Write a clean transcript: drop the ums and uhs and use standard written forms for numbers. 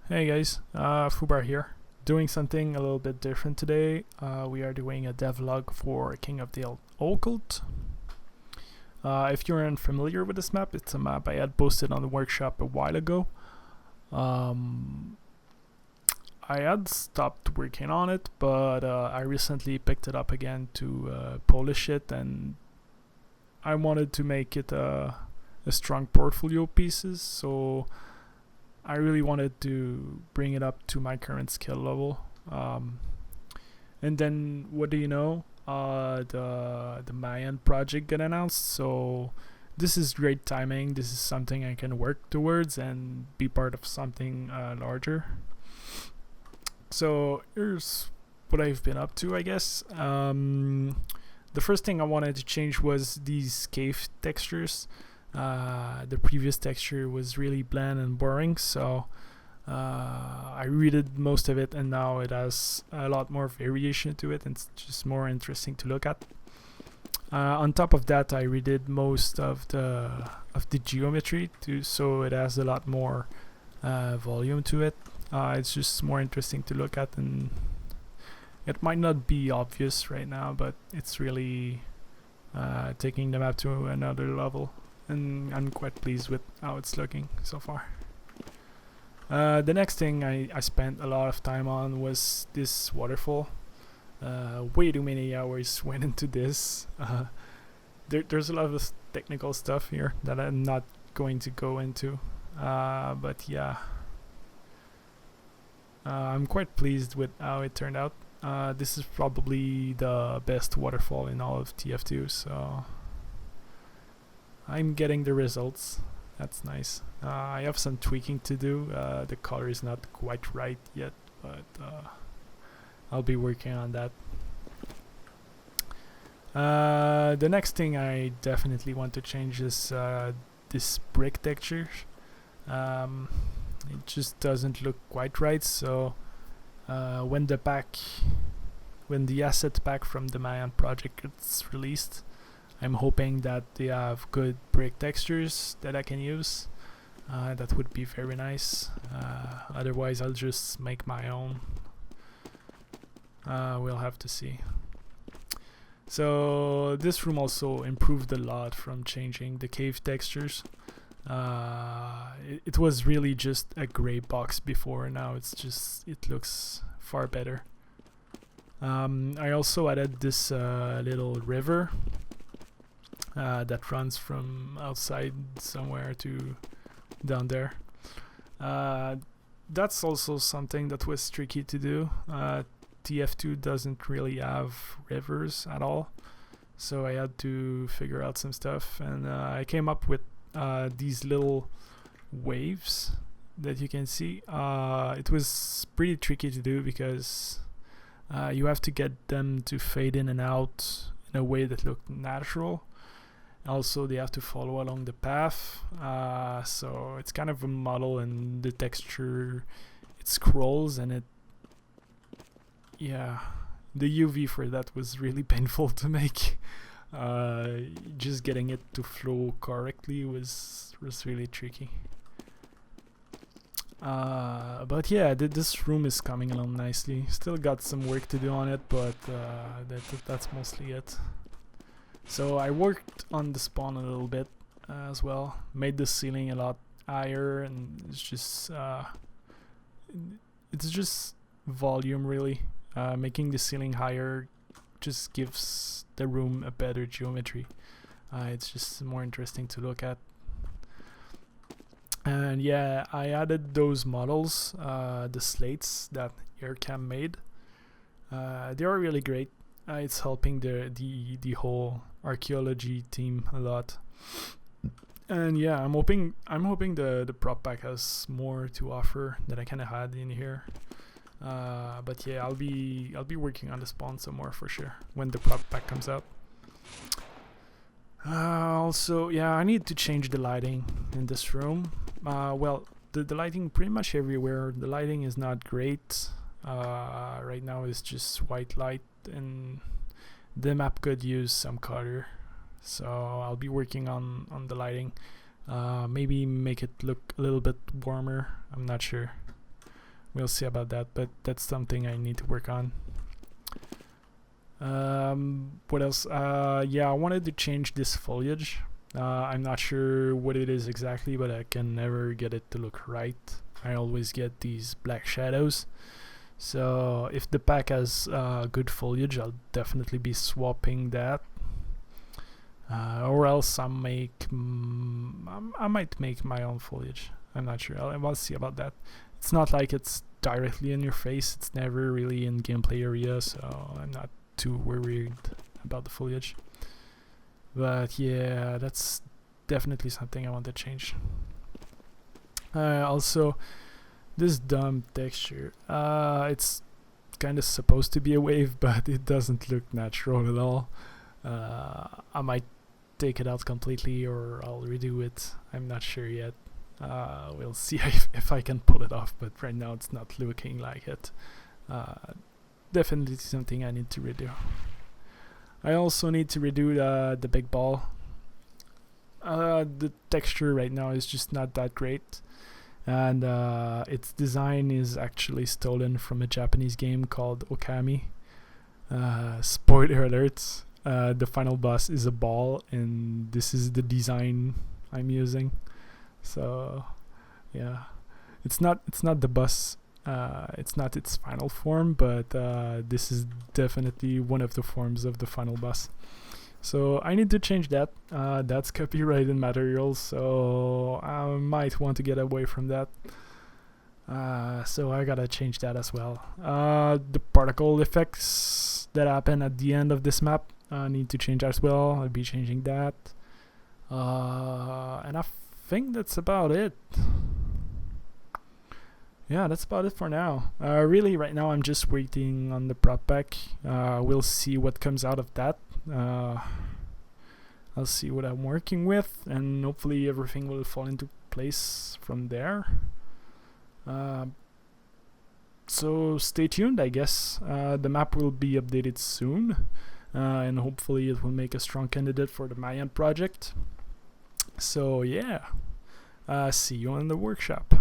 Hey guys, Fubar here. Doing something a little bit different today. We are doing a devlog for King of the Occult. If you're unfamiliar with this map, it's a map I had posted on the workshop a while ago. I had stopped working on it, but I recently picked it up again to polish it, and I wanted to make it a strong portfolio pieces, so I really wanted to bring it up to my current skill level. And then, what do you know? The Mayan project got announced, so this is great timing. This is something I can work towards and be part of something larger. So here's what I've been up to, I guess. The first thing I wanted to change was these cave textures. The previous texture was really bland and boring, so I redid most of it, and now it has a lot more variation to it, and it's just more interesting to look at. On top of that, I redid most of the geometry too, so it has a lot more volume to it. It's just more interesting to look at, and it might not be obvious right now, but it's really taking the map to another level, and I'm quite pleased with how it's looking so far. The next thing I spent a lot of time on was this waterfall. Way too many hours went into this. There's a lot of technical stuff here that I'm not going to go into, but yeah, I'm quite pleased with how it turned out. This is probably the best waterfall in all of TF2, so I'm getting the results. That's nice. I have some tweaking to do. The color is not quite right yet, but I'll be working on that. The next thing I definitely want to change is this brick texture. It just doesn't look quite right, so when the asset pack from the Mayan project gets released, I'm hoping that they have good brick textures that I can use. That would be very nice. Otherwise, I'll just make my own. We'll have to see. So this room also improved a lot from changing the cave textures. It was really just a gray box before. Now it looks far better. I also added this little river that runs from outside somewhere to down there. That's also something that was tricky to do. TF2 doesn't really have rivers at all, so I had to figure out some stuff, and I came up with these little waves that you can see. It was pretty tricky to do because you have to get them to fade in and out in a way that looked natural. Also, they have to follow along the path, so it's kind of a model, and the texture, it scrolls, and the UV for that was really painful to make. Just getting it to flow correctly was really tricky. But yeah, this room is coming along nicely. Still got some work to do on it, but that's mostly it. So I worked on the spawn a little bit as well. Made the ceiling a lot higher, and it's just volume really. Making the ceiling higher just gives the room a better geometry. It's just more interesting to look at. And yeah, I added those models, the slates that Aircam made. They are really great. It's helping the whole archaeology team a lot. And yeah, I'm hoping the prop pack has more to offer that I kind of had in here. But yeah, I'll be working on the spawn some more for sure when the prop pack comes out. Also, yeah, I need to change the lighting in this room. Well, the lighting pretty much everywhere. The lighting is not great. Right now it's just white light, and the map could use some color. So I'll be working on the lighting. Maybe make it look a little bit warmer. I'm not sure. we'll see about that, but that's something I need to work on. What else? Yeah, I wanted to change this foliage. I'm not sure what it is exactly, but I can never get it to look right. I always get these black shadows. So if the pack has good foliage, I'll definitely be swapping that. Or else I might make my own foliage. I'm not sure. I'll see about that. It's not like it's directly in your face. It's never really in gameplay area, so I'm not too worried about the foliage. But yeah, that's definitely something I want to change. Also, this dumb texture. It's kind of supposed to be a wave, but it doesn't look natural at all. I might take it out completely, or I'll redo it. I'm not sure yet. We'll see if I can pull it off, but right now it's not looking like it. Definitely something I need to redo. I also need to redo the big ball. The texture right now is just not that great, and its design is actually stolen from a Japanese game called Okami. Spoiler alerts. The final boss is a ball, and this is the design I'm using. So yeah, it's not the boss. It's not its final form, but this is definitely one of the forms of the final boss. So I need to change that. That's copyrighted material, so I might want to get away from that. So I gotta change that as well. The particle effects that happen at the end of this map need to change as well. I'll be changing that. And I think that's about it. Yeah, that's about it for now. Really, right now I'm just waiting on the prop pack. We'll see what comes out of that. I'll see what I'm working with, and hopefully everything will fall into place from there. So stay tuned, I guess. The map will be updated soon, and hopefully it will make a strong candidate for the Mayan project. So yeah, see you in the workshop.